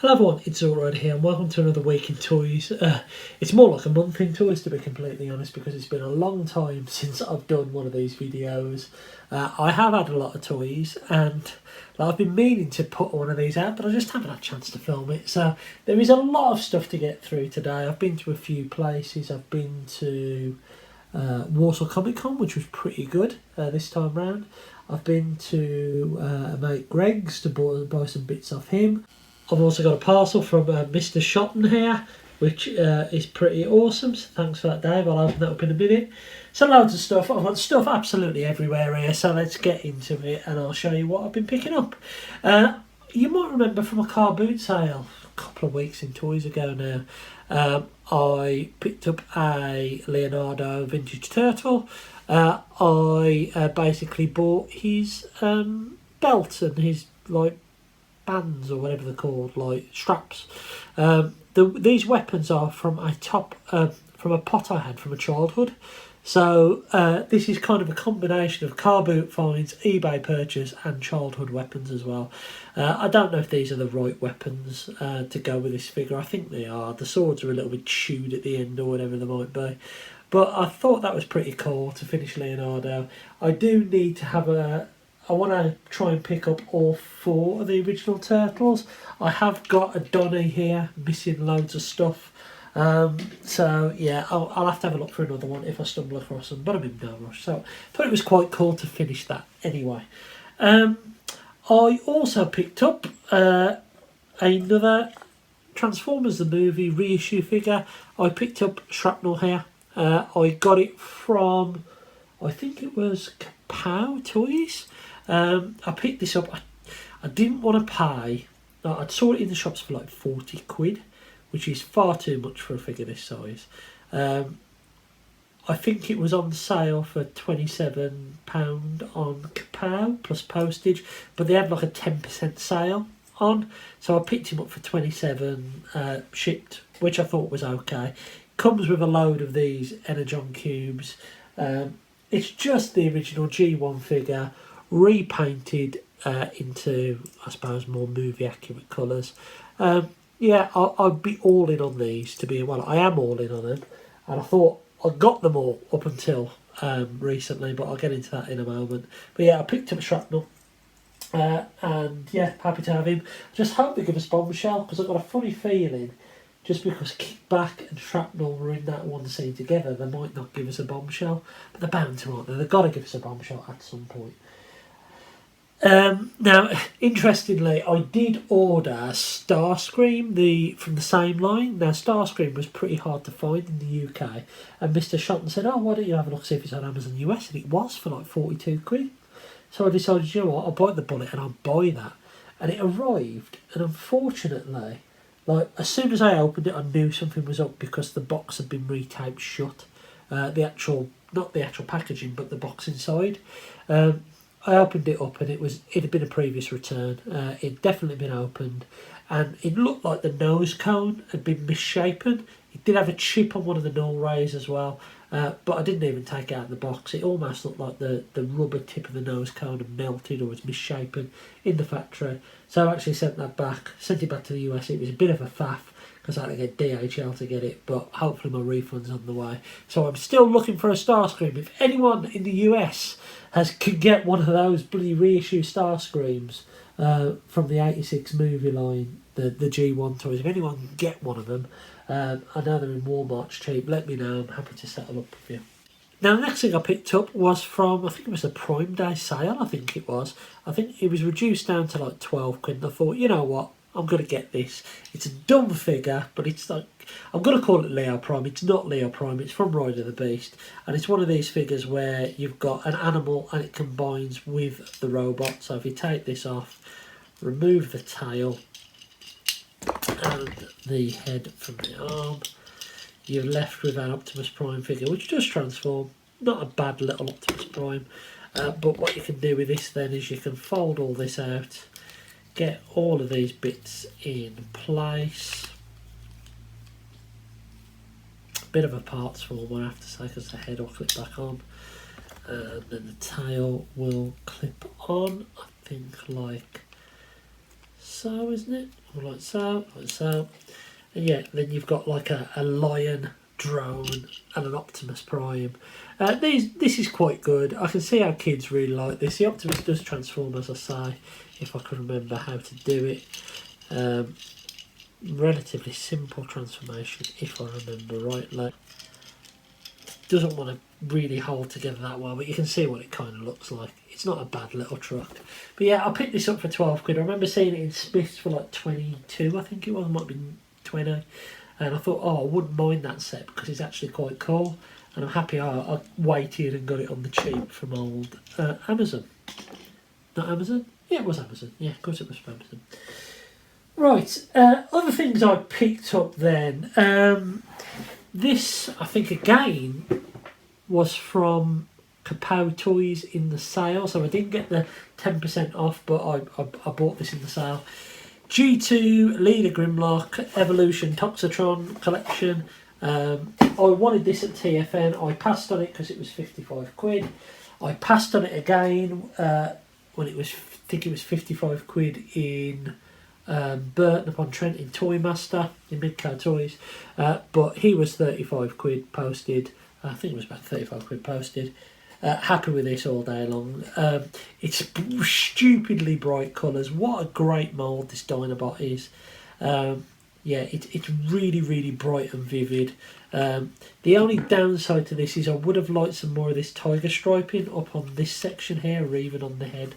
Hello everyone, it's Alright here and welcome to another week in toys. It's more like a month in toys to be completely honest, because it's been a long time since I've done one of these videos. I have had a lot of toys and I've been meaning to put one of these out, but I just haven't had a chance to film it. So there is a lot of stuff to get through today. I've been to a few places. I've been to Walsall Comicon, which was pretty good this time round. I've been to mate Greg's to buy some bits off him. I've also got a parcel from Mr. Shotton here, which is pretty awesome. So thanks for that, Dave. I'll open that up in a minute. So loads of stuff. I've got stuff absolutely everywhere here. So let's get into it and I'll show you what I've been picking up. You might remember from a car boot sale a couple of weeks in toys ago now. I picked up a Leonardo vintage turtle. I basically bought his belt and his bands or whatever they're called, like straps. These weapons are from a pot I had from a childhood. So this is kind of a combination of car boot finds, eBay purchase and childhood weapons as well. I don't know if these are the right weapons to go with this figure. I think they are. The swords are a little bit chewed at the end or whatever they might be. But I thought that was pretty cool to finish Leonardo. I do need to have I want to try and pick up all 4 of the original turtles. I have got a Donny here, missing loads of stuff. So yeah, I'll have to have a look for another one if I stumble across them, but I'm in no rush. So I thought it was quite cool to finish that anyway. I also picked up another Transformers the movie reissue figure. I picked up Shrapnel here. I got it from, I think it was Kapow Toys. I picked this up. I didn't want to pay. I saw it in the shops for like 40 quid, which is far too much for a figure this size. I think it was on sale for £27 on Kapow plus postage, but they had like a 10% sale on, so I picked him up for 27 shipped, which I thought was okay. Comes with a load of these Energon cubes. It's just the original G1 figure, repainted into, I suppose, more movie accurate colours. Yeah, I'd be all in on these, to be, well, I am all in on them, and I thought I got them all up until recently, but I'll get into that in a moment. But yeah, I picked up Shrapnel, and yeah, happy to have him. Just hope they give us Bombshell, because I've got a funny feeling, just because Kickback and Shrapnel were in that one scene together, they might not give us a Bombshell, but they're bound to, aren't they? They've got to give us a Bombshell at some point. Now, interestingly, I did order Starscream from the same line. Now, Starscream was pretty hard to find in the UK, and Mr. Shotton said, "Oh, why don't you have a look, see if it's on Amazon US?" And it was for like 42 quid. So I decided, you know what, I'll bite the bullet and I'll buy that. And it arrived, and unfortunately, like as soon as I opened it, I knew something was up because the box had been retaped shut. Not the actual packaging, but the box inside. I opened it up and it had been a previous return. It'd definitely been opened, and it looked like the nose cone had been misshapen. It did have a chip on one of the null rays as well, but I didn't even take it out of the box. It almost looked like the rubber tip of the nose cone had melted or was misshapen in the factory. So I actually sent it back to the US. It was a bit of a faff because I had to get DHL to get it, but hopefully my refund's on the way. So I'm still looking for a Starscream. If anyone in the US can get one of those bloody reissue Starscreams from the 86 movie line, the G1 toys, if anyone can get one of them, I know they're in Walmart cheap, let me know. I'm happy to settle up with you. Now, the next thing I picked up was from, I think it was a Prime Day sale, I think it was. I think it was reduced down to like 12 quid, and I thought, you know what, I'm going to get this. It's a dumb figure, but it's like, I'm going to call it Leo Prime. It's not Leo Prime, it's from Ride of the Beast. And it's one of these figures where you've got an animal and it combines with the robot. So if you take this off, remove the tail and the head from the arm, you're left with an Optimus Prime figure, which does transform. Not a bad little Optimus Prime. But what you can do with this then is you can fold all this out, get all of these bits in place. Bit of a parts form, I have to say, because the head will clip back on, and then the tail will clip on, I think like so, isn't it? Or like so, like so. And yeah, then you've got like a lion, drone, and an Optimus Prime. This is quite good. I can see how kids really like this. The Optimus does transform, as I say, if I can remember how to do it. Relatively simple transformation, if I remember rightly. Doesn't want to really hold together that well, but you can see what it kind of looks like. It's not a bad little truck. But yeah, I picked this up for 12 quid. I remember seeing it in Smith's for like 22, I think it was. It might have been 20. And I thought, oh, I wouldn't mind that set because it's actually quite cool. And I'm happy I waited and got it on the cheap from old Amazon. Not Amazon? Yeah, it was Amazon. Yeah, of course it was from Amazon. Right, other things I picked up then. This, I think, again, was from Kapow Toys in the sale. So I didn't get the 10% off, but I bought this in the sale. G2 Leader Grimlock Evolution Toxitron Collection. I wanted this at TFN. I passed on it because it was 55 quid. I passed on it again when it was, I think it was 55 quid in Burton upon Trent in Toymaster in Midco Toys, but he was 35 quid posted. I think it was about 35 quid posted. Happy with this all day long. It's stupidly bright colours. What a great mould this Dinobot is. Yeah, it's really, really bright and vivid. The only downside to this is I would have liked some more of this tiger striping up on this section here, or even on the head.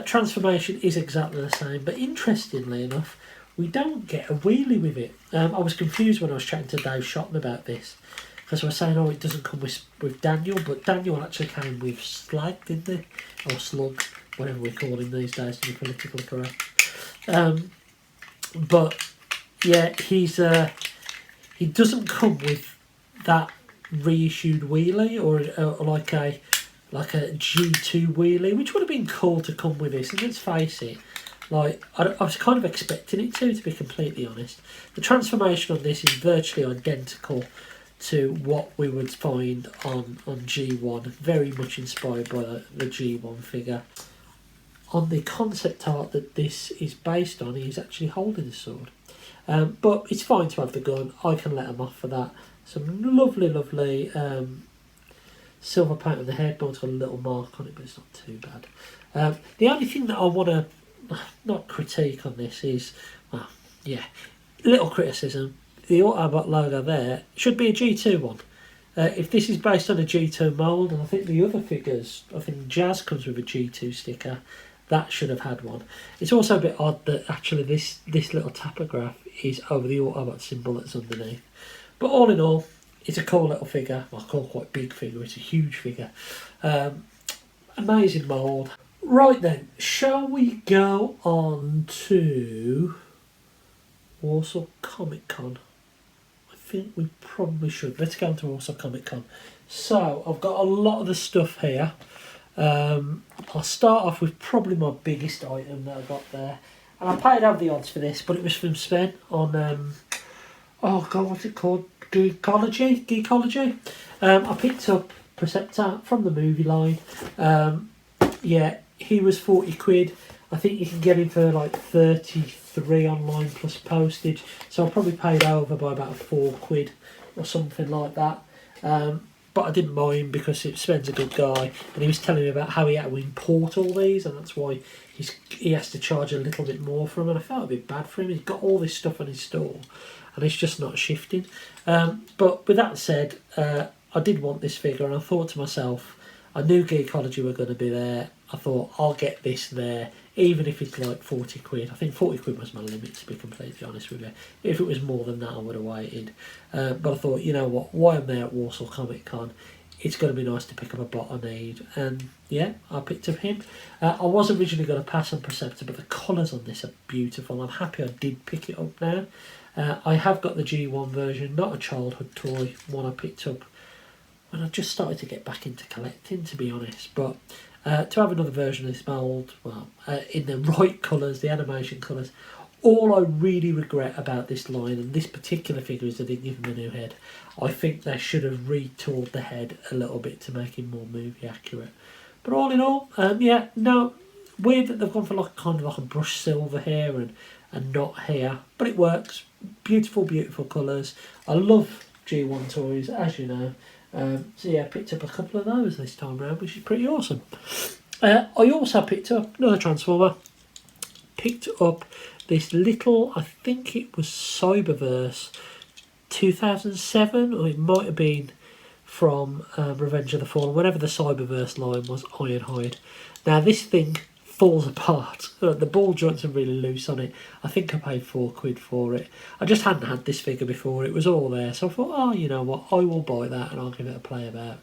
Transformation is exactly the same, but interestingly enough, we don't get a wheelie with it. I was confused when I was chatting to Dave Shotton about this, because I was saying, oh, it doesn't come with Daniel, but Daniel actually came with Slag, didn't they? Or Slug, whatever we call him these days to be politically correct. But yeah, he doesn't come with that reissued wheelie or like a G2 wheelie, which would have been cool to come with this. And let's face it, like I was kind of expecting it to be completely honest. The transformation on this is virtually identical to what we would find on G1, very much inspired by the G1 figure. On the concept art that this is based on, he's actually holding a sword. But it's fine to have the gun. I can let him off for that. Some lovely, lovely silver paint on the head, but it's got a little mark on it, but it's not too bad. The only thing that I want to not critique on this is, well, yeah, little criticism. The Autobot logo there should be a G2 one. If this is based on a G2 mould, and I think the other figures, I think Jazz comes with a G2 sticker, that should have had one. It's also a bit odd that actually this little tapograph is over the Autobot symbol that's underneath. But all in all, it's a cool little figure. Well, I call it quite big figure. It's a huge figure. Amazing mould. Right then, shall we go on to Walsall Comicon? I think we probably should. Let's go on to Walsall Comicon. So, I've got a lot of the stuff here. I'll start off with probably my biggest item that I got there. And I paid over the odds for this, but it was from Sven on, oh god, what's it called? Geekology. I picked up Preceptor from the movie line. Yeah, he was 40 quid. I think you can get him for like 33 online plus postage. So I probably paid over by about 4 quid or something like that. But I didn't mind because Sven's a good guy, and he was telling me about how he had to import all these, and that's why he has to charge a little bit more for them. And I felt a bit bad for him. He's got all this stuff on his store, and it's just not shifting. But with that said, I did want this figure, and I thought to myself, I knew Geekology were going to be there. I thought, I'll get this there, even if it's like 40 quid. I think 40 quid was my limit, to be completely honest with you. If it was more than that, I would have waited. But I thought, you know what, while I'm there at Walsall Comic Con, it's going to be nice to pick up a bot I need. And yeah, I picked up him. I was originally going to pass on Preceptor, but the colours on this are beautiful. I'm happy I did pick it up now. I have got the G1 version, not a childhood toy, one I picked up when I just started to get back into collecting, to be honest. But to have another version of this mould, well, in the right colours, the animation colours, all I really regret about this line and this particular figure is they didn't give him a new head. I think they should have retooled the head a little bit to make him more movie accurate. But all in all, yeah, no, weird that they've gone for like kind of like a brush silver here and not here, but it works. Beautiful, beautiful colours. I love G1 toys, as you know. So yeah, I picked up a couple of those this time around, which is pretty awesome. I also picked up another Transformer. Picked up this little, I think it was Cyberverse 2007, or it might have been from Revenge of the Fallen, whenever the Cyberverse line was, Ironhide. Now this thing falls apart. The ball joints are really loose on it. I think I paid £4 for it. I just hadn't had this figure before. It was all there, so I thought, oh, you know what, I will buy that and I'll give it a play about.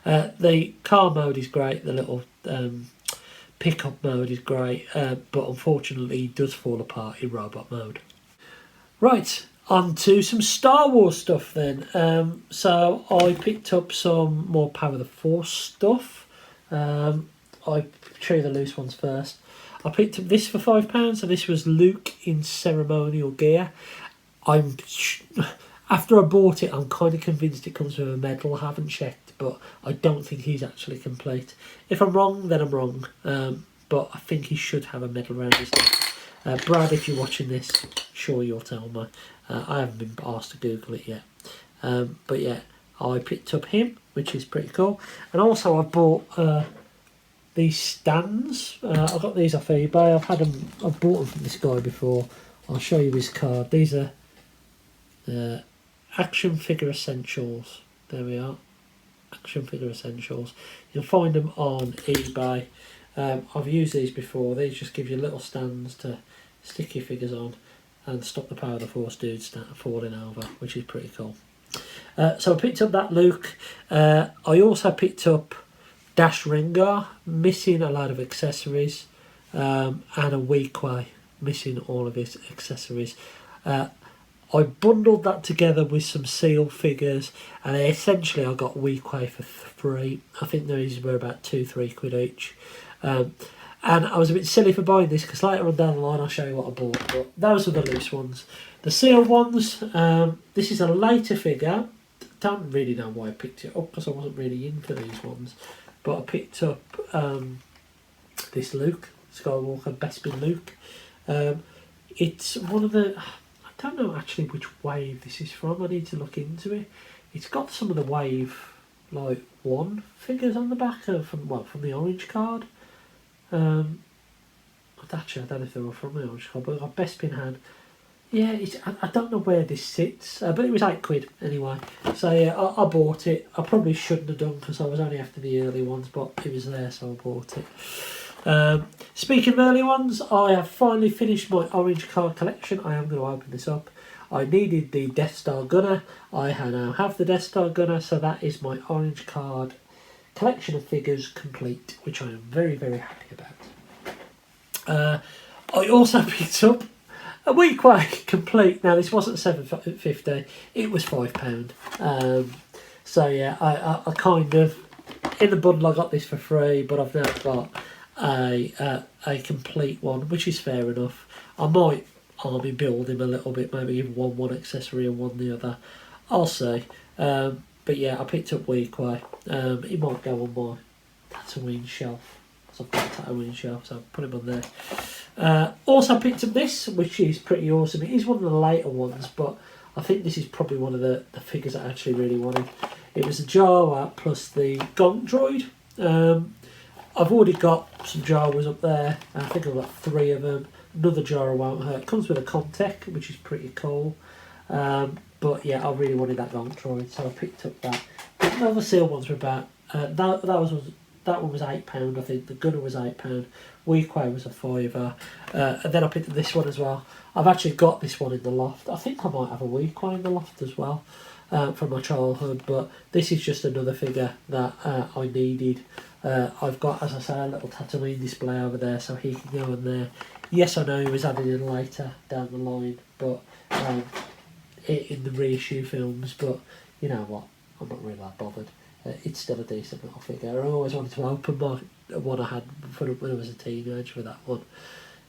The car mode is great. The little pickup mode is great, but unfortunately it does fall apart in robot mode. Right, on to some Star Wars stuff then. So I picked up some more Power of the Force stuff. I show you the loose ones first. I picked up this for £5, so this was Luke in ceremonial gear. After I bought it, I'm kind of convinced it comes with a medal. I haven't checked, but I don't think he's actually complete. If I'm wrong, then I'm wrong. But I think he should have a medal around his neck. Brad, if you're watching this, sure you'll tell me. I haven't been asked to Google it yet. But yeah, I picked up him, which is pretty cool. And also I bought these stands. I got these off eBay. I've bought them from this guy before. I'll show you his card. These are Action Figure Essentials. There we are. Action Figure Essentials. You'll find them on eBay. I've used these before. These just give you little stands to stick your figures on and stop the Power of the Force dudes falling over, which is pretty cool. So I picked up that Luke. I also picked up Dash Rengar, missing a lot of accessories, and a Weequay, missing all of his accessories. I bundled that together with some seal figures, and essentially I got Weequay for free. I think these were about £2-3 each. And I was a bit silly for buying this, because later on down the line I'll show you what I bought. But those are the loose ones. The sealed ones, this is a later figure. Don't really know why I picked it up, because I wasn't really into these ones. But I picked up this Luke, Skywalker, Bespin Luke. It's one of the... I don't know actually which wave this is from. I need to look into it. It's got some of the wave, like, 1 figures on the back from the orange card. Actually, I don't know if they were from the orange card, but I've got Bespin hand. Yeah, I don't know where this sits, but it was £8 anyway. So yeah, I bought it. I probably shouldn't have done, because I was only after the early ones, but it was there, so I bought it. Speaking of early ones, I have finally finished my orange card collection. I am going to open this up. I needed the Death Star Gunner. I now have the Death Star Gunner, so that is my orange card collection of figures complete, which I am very, very happy about. I also picked up a Weequay complete. Now this wasn't £7.50, it was £5. So yeah, I kind of, in the bundle I got this for free, but I've now got a complete one, which is fair enough. I might army build him a little bit, maybe give one accessory and one the other. I'll see. But yeah, I picked up Weequay. He might go on my Tatooine shelf. So I've got a Tatooine shelf, so I'll put him on there. Also picked up this, which is pretty awesome. It is one of the later ones, but I think this is probably one of the figures I actually really wanted. It was the Jawa plus the Gonk Droid. I've already got some Jawas up there. I think I've got 3 of them. Another Jawa won't hurt. It comes with a Comtech, which is pretty cool. But yeah, I really wanted that Gonk Droid, so I picked up that. The other seal ones were about... that one was £8, I think. The Gunner was £8. Weequay was a £5. And then I picked up this one as well. I've actually got this one in the loft. I think I might have a Weequay in the loft as well, from my childhood. But this is just another figure that I needed. I've got, as I say, a little Tatooine display over there, so he can go in there. Yes, I know he was added in later down the line, but in the reissue films. But you know what? I'm not really that bothered. It's still a decent little figure. I always wanted to open my one I had when I was a teenager with that one.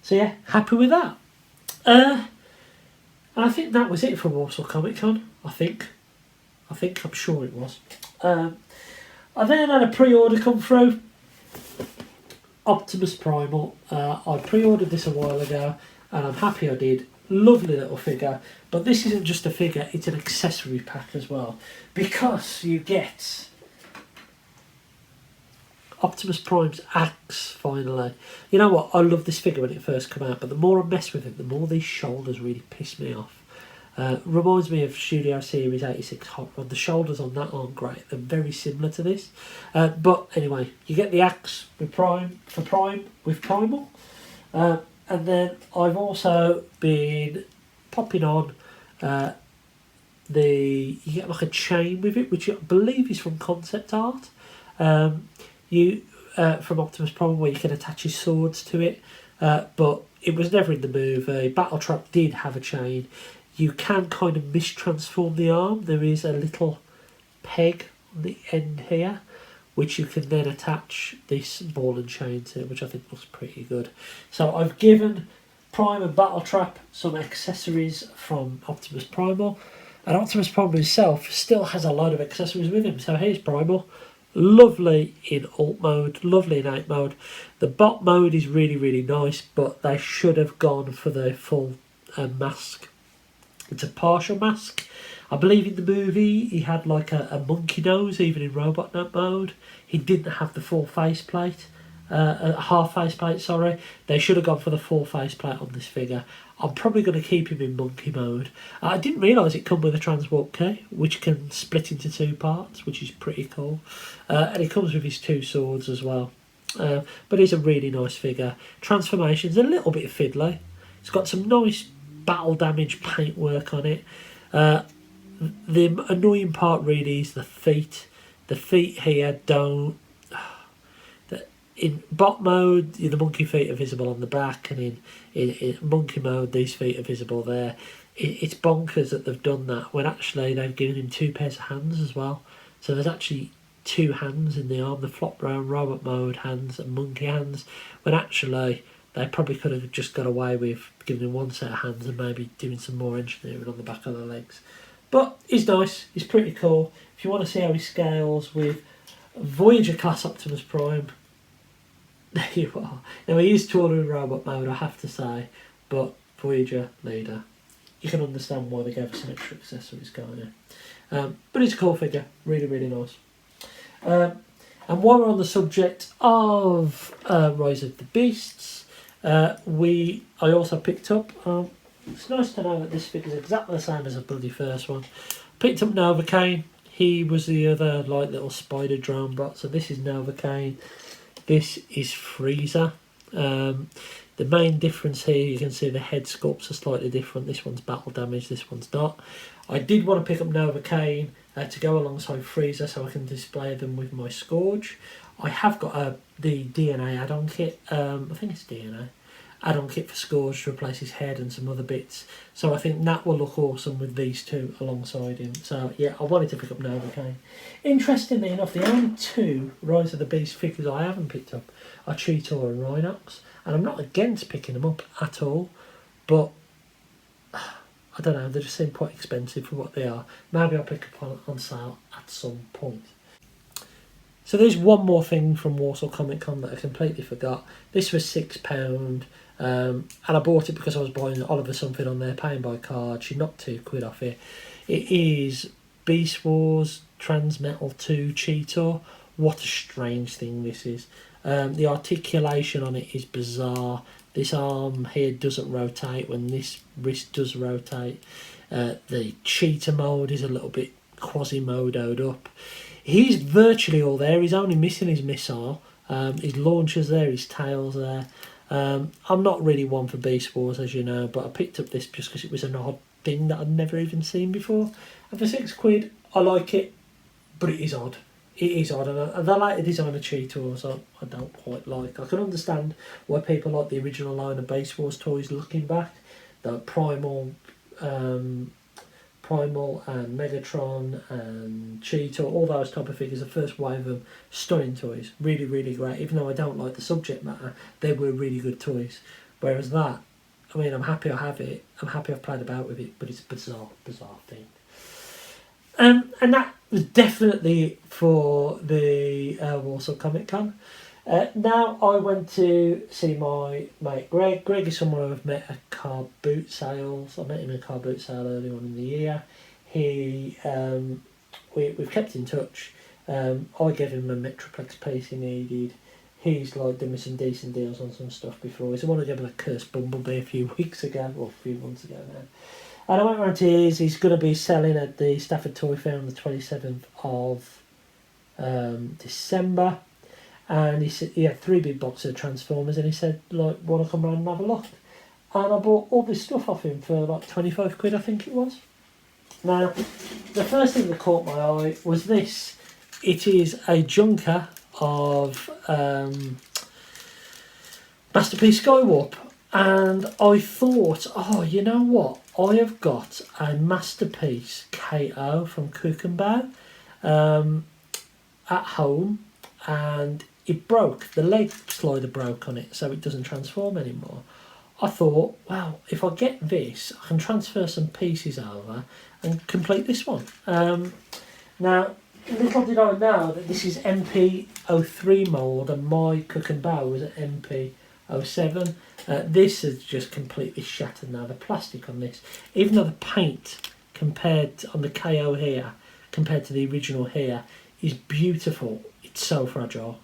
So yeah, happy with that. I think that was it for Walsall Comicon. I'm sure it was. I then had a pre-order come through Optimus Primal. I pre-ordered this a while ago, and I'm happy I did. Lovely little figure, but this isn't just a figure, it's an accessory pack as well, because you get Optimus Prime's axe, finally. You know what, I loved this figure when it first came out, but the more I mess with it, the more these shoulders really piss me off. Reminds me of Studio Series 86 Hot Rod. The shoulders on that aren't great, they're very similar to this. But anyway, you get the axe with Primal. And then I've also been popping on you get like a chain with it, which I believe is from concept art. From Optimus Prime, where you can attach his swords to it, but it was never in the movie. Battletrap did have a chain. You can kind of mistransform the arm. There is a little peg on the end here, which you can then attach this ball and chain to, which I think looks pretty good. So I've given Prime and Battletrap some accessories from Optimus Primal, and Optimus Primal himself still has a load of accessories with him. So here's Primal, lovely in alt mode, lovely in 8 mode. The bot mode is really, really nice, but they should have gone for the full mask. It's a partial mask. I believe in the movie he had like a monkey nose, even in robot mode. He didn't have the full faceplate, a half faceplate, sorry. They should have gone for the full faceplate on this figure. I'm probably going to keep him in monkey mode. I didn't realise it come with a transwarp key, which can split into 2 parts, which is pretty cool. And it comes with his 2 swords as well. But he's a really nice figure. Transformation's a little bit fiddly. It's got some nice battle damage paintwork on it. The annoying part really is the feet. The feet here don't... In bot mode, the monkey feet are visible on the back, and in monkey mode, these feet are visible there. It's bonkers that they've done that, when actually they've given him 2 pairs of hands as well. So there's actually 2 hands in the arm, the flop round robot mode hands and monkey hands, when actually they probably could have just got away with giving him 1 set of hands and maybe doing some more engineering on the back of the legs. But he's nice, he's pretty cool. If you want to see how he scales with Voyager class Optimus Prime, there you are. Now he is taller in robot mode, I have to say, but Voyager leader. You can understand why they gave us some extra accessories going in. But it's a cool figure, really, really nice. And while we're on the subject of Rise of the Beasts, I also picked up, it's nice to know that this figure is exactly the same as the bloody first one. Picked up Novocaine. He was the other like little spider drone bot, so this is Novocaine. This is Frieza. The main difference here, you can see the head sculpts are slightly different. This one's battle damage, this one's not. I did want to pick up Novocaine to go alongside Frieza so I can display them with my Scourge. I have got the DNA add-on kit, I think it's DNA, add-on kit for Scourge to replace his head and some other bits. So I think that will look awesome with these 2 alongside him. So yeah, I wanted to pick up Novocaine. Interestingly enough, the only 2 Rise of the Beast figures I haven't picked up are Cheetor and Rhinox. And I'm not against picking them up at all, but I don't know, they just seem quite expensive for what they are. Maybe I'll pick up on sale at some point. So there's one more thing from Walsall Comicon that I completely forgot. This was £6, and I bought it because I was buying Oliver something on there, paying by card. She knocked £2 off it. It is Beast Wars Transmetal 2 Cheetor. What a strange thing this is. The articulation on it is bizarre. This arm here doesn't rotate when this wrist does rotate. The cheetah mode is a little bit quasi-modoed up. He's virtually all there. He's only missing his missile. His launcher's there, his tail's there. I'm not really one for Beast Wars, as you know, but I picked up this just because it was an odd thing that I'd never even seen before. And for £6, I like it, but it is odd. It is odd, and the later design of Cheetors I don't quite like. I can understand why people like the original line of Beast Wars toys looking back. The Primal and Megatron and Cheetor, all those type of figures, the first wave of them, stunning toys. Really, really great. Even though I don't like the subject matter, they were really good toys. Whereas that, I mean, I'm happy I have it. I'm happy I've played about with it, but it's a bizarre thing. And that was definitely for the Walsall Comicon. Now I went to see my mate Greg. Greg is someone I've met at car boot sales. I met him at a car boot sale earlier on in the year. We've kept in touch. I gave him a Metroplex piece he needed. He's like done me some decent deals on some stuff before. He's the one who gave me that cursed Bumblebee a few weeks ago, or a few months ago now. And I went round to his. He's going to be selling at the Stafford Toy Fair on the 27th of December. And he said he had 3 big boxes of Transformers, and he said, like, want to come round and have a look? And I bought all this stuff off him for like 25 quid, I think it was. Now, the first thing that caught my eye was this. It is a junker of Masterpiece Skywarp. And I thought, oh, you know what? I have got a Masterpiece KO from Comicon at home, and it broke. The leg slider broke on it, so it doesn't transform anymore. I thought, well, if I get this, I can transfer some pieces over and complete this one. Now, little did I know that this is MP03 mould, and my Comicon was at MP07. This is just completely shattered now. The plastic on this, even though the paint on the KO here compared to the original here is beautiful, it's so fragile,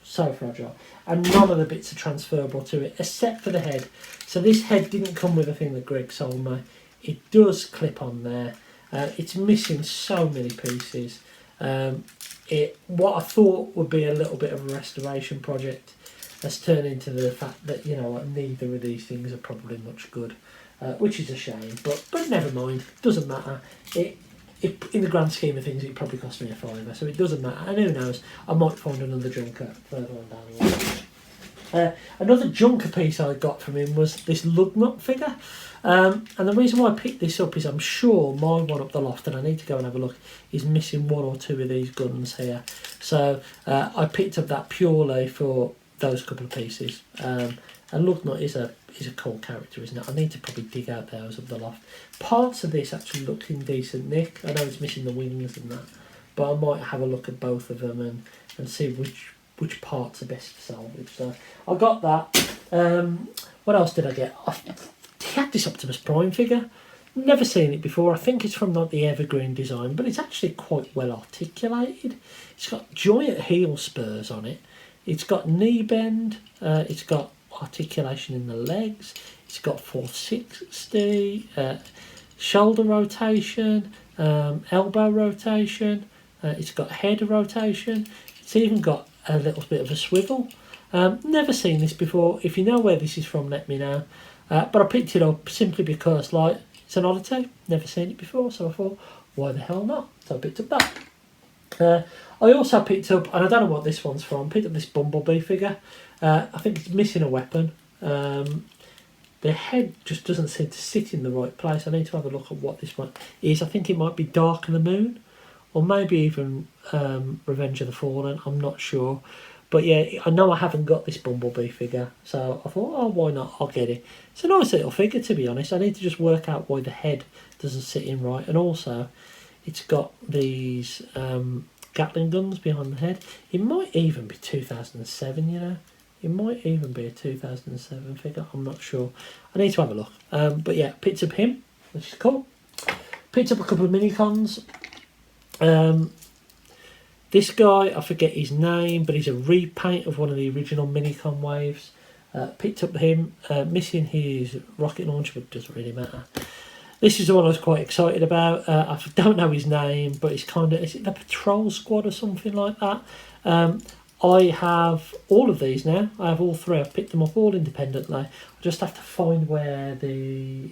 and none of the bits are transferable to it except for the head. So this head didn't come with the thing that Greg sold me. It does clip on there. It's missing so many pieces. What I thought would be a little bit of a restoration project has turned into the fact that, you know, neither of these things are probably much good, which is a shame, but never mind, doesn't matter. In the grand scheme of things, it probably cost me a £5, so it doesn't matter. And who knows, I might find another junker further on down the line. Another junker piece I got from him was this Lugnut figure. And the reason why I picked this up is I'm sure my one up the loft, and I need to go and have a look, is missing 1 or 2 of these guns here. So I picked up that purely for those couple of pieces. And Lugnut is a cool character, isn't it? I need to probably dig out those up the loft. Parts of this actually look in decent nick. I know it's missing the wings and that, but I might have a look at both of them and see which parts are best to salvage. So I got that. What else did I get? He had this Optimus Prime figure. Never seen it before. I think it's from like the Evergreen design, but it's actually quite well articulated. It's got giant heel spurs on it. It's got knee bend. It's got articulation in the legs. It's got 460, shoulder rotation, elbow rotation. It's got head rotation. It's even got a little bit of a swivel. Never seen this before. If you know where this is from, let me know. But I picked it up simply because, like, it's an oddity. Never seen it before, so I thought, why the hell not? So I picked up that. I also picked up, and I don't know what this one's from, picked up this Bumblebee figure. I think it's missing a weapon. The head just doesn't seem to sit in the right place. I need to have a look at what this one is. I think it might be Dark of the Moon, or maybe even Revenge of the Fallen. I'm not sure. But yeah, I know I haven't got this Bumblebee figure, so I thought, oh, why not? I'll get it. It's a nice little figure, to be honest. I need to just work out why the head doesn't sit in right. And also, it's got these Gatling guns behind the head. It might even be 2007, you know. It might even be a 2007 figure. I'm not sure. I need to have a look. But yeah, picked up him, which is cool. Picked up a couple of Minicons. This guy, I forget his name, but he's a repaint of one of the original Minicon waves. Picked up him, missing his rocket launcher, but it doesn't really matter. This is the one I was quite excited about. I don't know his name, but it's kind of, is it the Patrol Squad or something like that? I have all of these now. I have all 3. I've picked them up all independently. I just have to find where the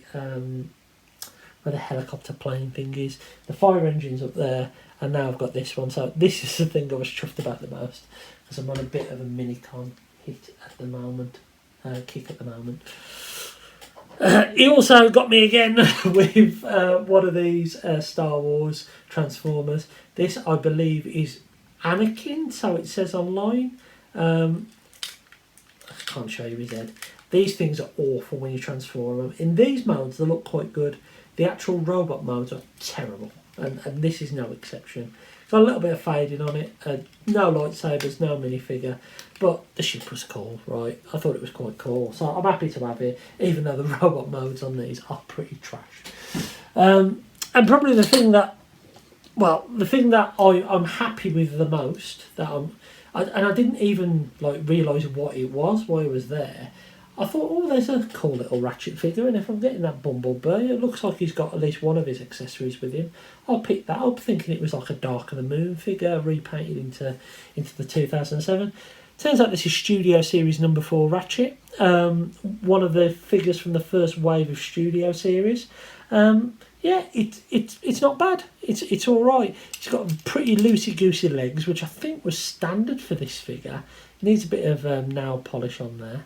helicopter plane thing is. The fire engine's up there, and now I've got this one. So this is the thing I was chuffed about the most, because I'm on a bit of a Minicon hit at the moment, kick at the moment. He also got me again with one of these Star Wars Transformers. This, I believe, is Anakin, so it says online. I can't show you his head. These things are awful when you transform them. In these modes, they look quite good. The actual robot modes are terrible. and this is no exception. Got a little bit of fading on it, no lightsabers, no minifigure, but the ship was cool, right? I thought it was quite cool, so I'm happy to have it, even though the robot modes on these are pretty trash. And probably the thing that I'm happy with the most, I didn't even like realise what it was while it was there. I thought, oh, there's a cool little Ratchet figure, and if I'm getting that Bumblebee, it looks like he's got at least one of his accessories with him. I'll pick that up, thinking it was like a Dark of the Moon figure repainted into the 2007. Turns out this is Studio Series number 4 Ratchet, one of the figures from the first wave of Studio Series. Yeah, it's not bad. It's all right. It's got pretty loosey-goosey legs, which I think was standard for this figure. It needs a bit of nail polish on there.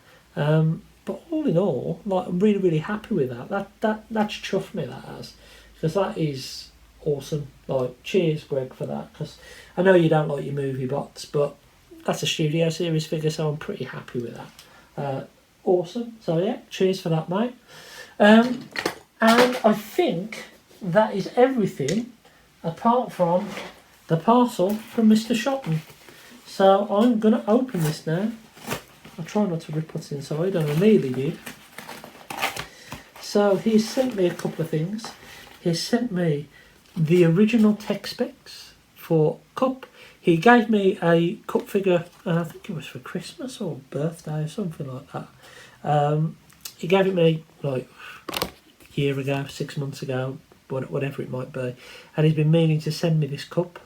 But all in all, like, I'm really, really happy with that. That's chuffed me, that has. Because that is awesome. Like, cheers, Greg, for that. Because I know you don't like your movie bots, but that's a Studio Series figure, so I'm pretty happy with that. Awesome. So, yeah, cheers for that, mate. And I think that is everything apart from the parcel from Mr. Shotton. So I'm going to open this now. I'll try not to rip what's inside, and I nearly did. So he's sent me a couple of things. He's sent me the original tech specs for Cup. He gave me a Cup figure, and I think it was for Christmas or birthday or something like that. He gave it me like a year ago, 6 months ago, whatever it might be, and he's been meaning to send me this cup,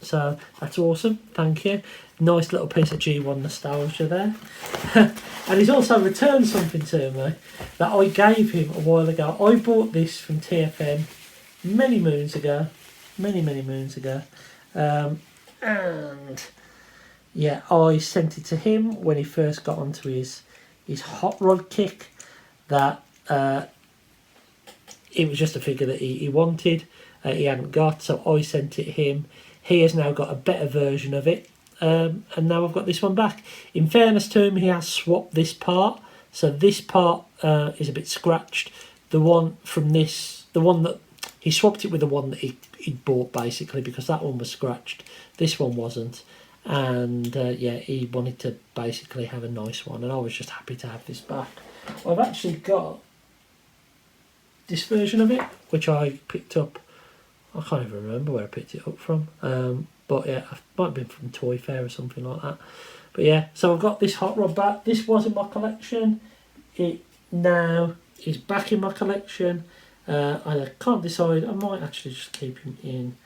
so that's awesome, thank you. Nice little piece of G1 nostalgia there. And he's also returned something to me that I gave him a while ago. I bought this from TFM many moons ago, many moons ago, and yeah, I sent it to him when he first got onto his hot rod kick. That it was just a figure that he wanted, he hadn't got, so I sent it to him. He has now got a better version of it, and now I've got this one back. In fairness to him, he has swapped this part, so this part is a bit scratched. The one that he swapped it with the one that he bought, basically, because that one was scratched. This one wasn't, and yeah, he wanted to basically have a nice one, and I was just happy to have this back. I've actually got this version of it, which I picked up. I can't even remember where I picked it up from, but yeah, it might have been from Toy Fair or something like that. But yeah, so I've got this hot rod back. This was in my collection. It now is back in my collection. I can't decide. I might actually just keep him in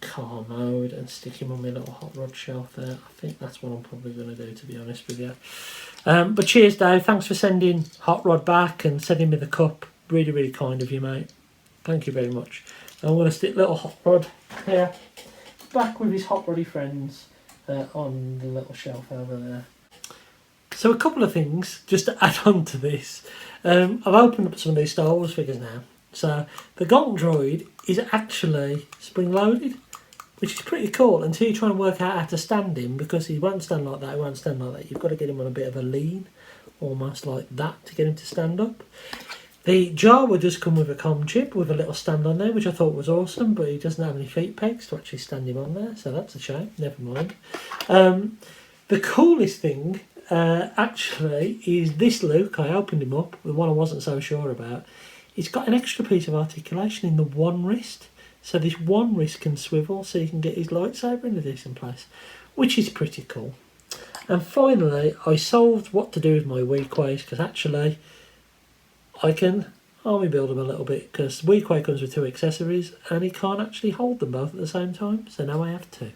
car mode and stick him on my little hot rod shelf there. I think that's what I'm probably going to do, to be honest with you. But cheers, Dave. Thanks for sending Hot Rod back and sending me the cup. Really, really kind of you, mate. Thank you very much. I'm going to stick little Hot Rod here, back with his Hot Roddy friends on the little shelf over there. So a couple of things just to add on to this. I've opened up some of these Star Wars figures now. So the Gonk Droid is actually spring-loaded, which is pretty cool until you try and work out how to stand him, because he won't stand like that, he won't stand like that. You've got to get him on a bit of a lean, almost like that, to get him to stand up. The Jawa does come with a comm chip with a little stand on there, which I thought was awesome, but he doesn't have any feet pegs to actually stand him on there, so that's a shame, never mind. The coolest thing actually is this Luke. I opened him up, the one I wasn't so sure about. He's got an extra piece of articulation in the one wrist, so this one wrist can swivel so you can get his lightsaber in a decent place, which is pretty cool. And finally, I solved what to do with my Weequays, because actually I can army build them a little bit, because Weequay comes with 2 accessories and he can't actually hold them both at the same time, so now I have 2.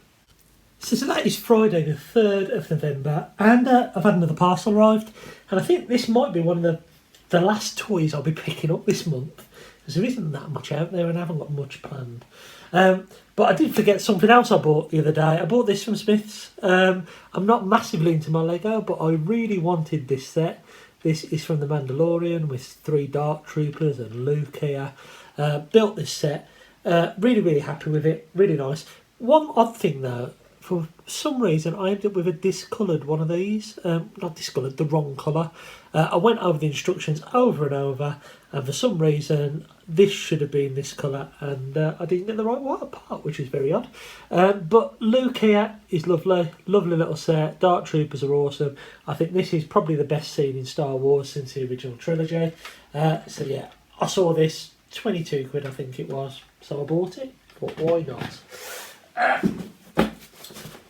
So today is Friday the 3rd of November, and I've had another parcel arrived, and I think this might be one of the last toys I'll be picking up this month, because there isn't that much out there and I haven't got much planned. But I did forget something else I bought the other day. I bought this from Smith's. I'm not massively into my Lego, but I really wanted this set. This is from The Mandalorian with 3 Dark Troopers and Luke here. Built this set. Really, really happy with it. Really nice. One odd thing though, for some reason I ended up with a discoloured one of these. Not discoloured, the wrong colour. I went over the instructions over and over, and for some reason this should have been this colour, and I didn't get the right white part, which is very odd. But Luke here is lovely, lovely little set. Dark Troopers are awesome. I think this is probably the best scene in Star Wars since the original trilogy. So yeah, I saw this, 22 quid I think it was, so I bought it. But why not?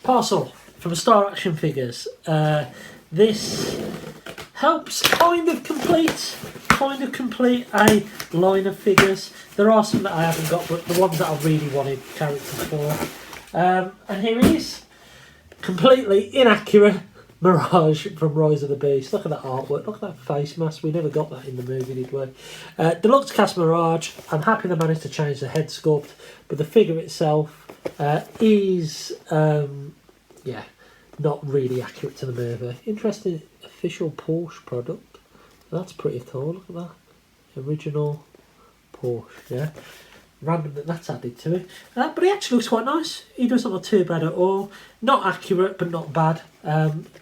Parcel from Star Action Figures. This helps kind of complete a line of figures. There are some that I haven't got, but the ones that I really wanted characters for. And here he is, completely inaccurate Mirage from Rise of the Beast. Look at that artwork, look at that face mask. We never got that in the movie, did we? Deluxe Cast Mirage. I'm happy they managed to change the head sculpt, but the figure itself is, yeah, not really accurate to the movie. Interesting official Porsche product. That's pretty cool, look at that. Original Porsche, yeah. Random that that's added to it. But he actually looks quite nice. He doesn't look too bad at all. Not accurate, but not bad.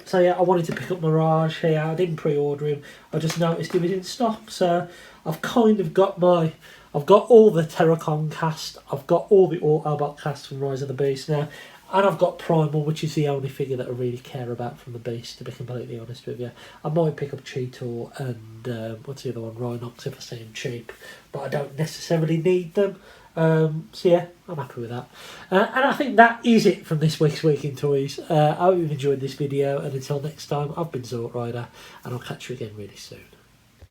So yeah, I wanted to pick up Mirage here. I didn't pre-order him. I just noticed he was in stock. So I've kind of got I've got all the Terracon cast. I've got all the Autobot cast from Rise of the Beast now. And I've got Primal, which is the only figure that I really care about from the Beast, to be completely honest with you. I might pick up Cheetor and, what's the other one, Rhinox, if I see them cheap. But I don't necessarily need them. So yeah, I'm happy with that. And I think that is it from this week's Week in Toys. I hope you've enjoyed this video, and until next time, I've been Zort Rider, and I'll catch you again really soon.